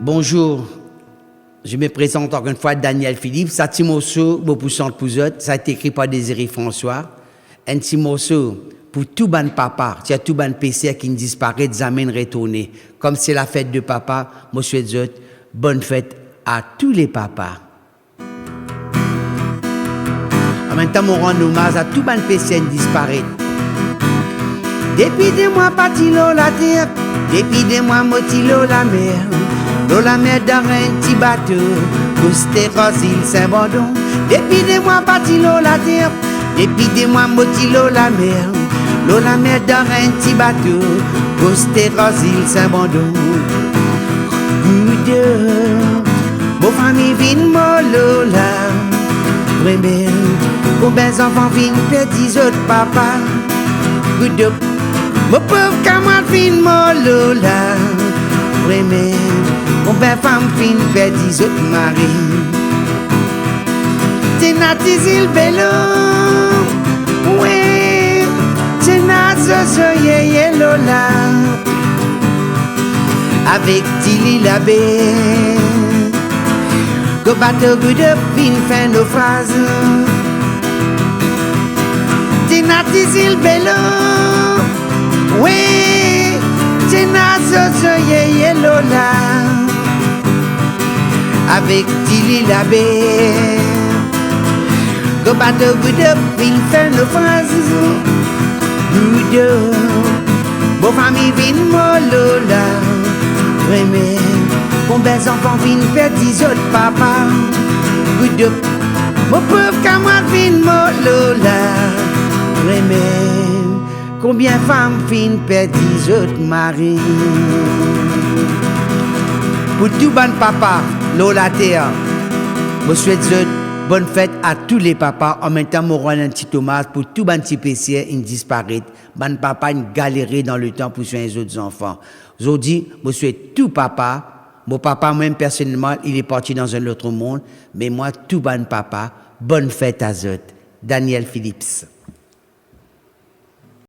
Bonjour, je me présente encore une fois Daniel Philippe. Ça petit morceau, pour Centre Pouzotte, ça a été écrit par Désiré François. Un petit morceau pour tout ban papa, il y a tout ban PC qui disparaît, des amènes retourner. Comme c'est la fête de papa, moi je souhaite bonne fête à tous les papas. En même temps, on rend hommage à tout ban PC qui disparaît. Depuis des mois, patilo la terre, depuis des mois, motilo la mer. L'eau la mer dans un petit bateau, cousté Rosil Saint-Bondon. Depuis des mois, patilo la terre, depuis des mois, motilo la mer. L'eau la mer dans un petit bateau, cousté Rosil Saint-Bondon. Good, mon famille vine mollo là, vraiment, combien d'enfants viennent perdre 10 autres papa. Good, mon pauvre camarade vine mollo là, vraiment, combien de femmes viennent perdre 10 autres maris. T'es natis il bello, ouais, t'es natis yé lola. Avec Tilly la baie, go bateau good up, fin fin nos phrases. Tina Tizil Bello, oui, Tina Zozo Yé Lola. Avec Tilly la baie, go bateau good up, fin fin nos phrases. Good up, beau famille vin molola. Vraiment, combien d'enfants viennent perdre 10 autres papa. Good up, mon pauvre camarade vient molola. Vraiment, combien de femmes viennent perdre 10 autres maris. Pour tout bon papa, l'eau la terre, je souhaite bonne fête à tous les papas. En même temps, je rends un petit hommage pour tout bon petit PC qui disparaît. Bon papa, une galéré dans le temps pour soigner les autres enfants. Aujourd'hui, je souhaite tout papa. Mon papa, même personnellement, il est parti dans un autre monde. Mais moi, tout bon papa, bonne fête à eux. Daniel Philips.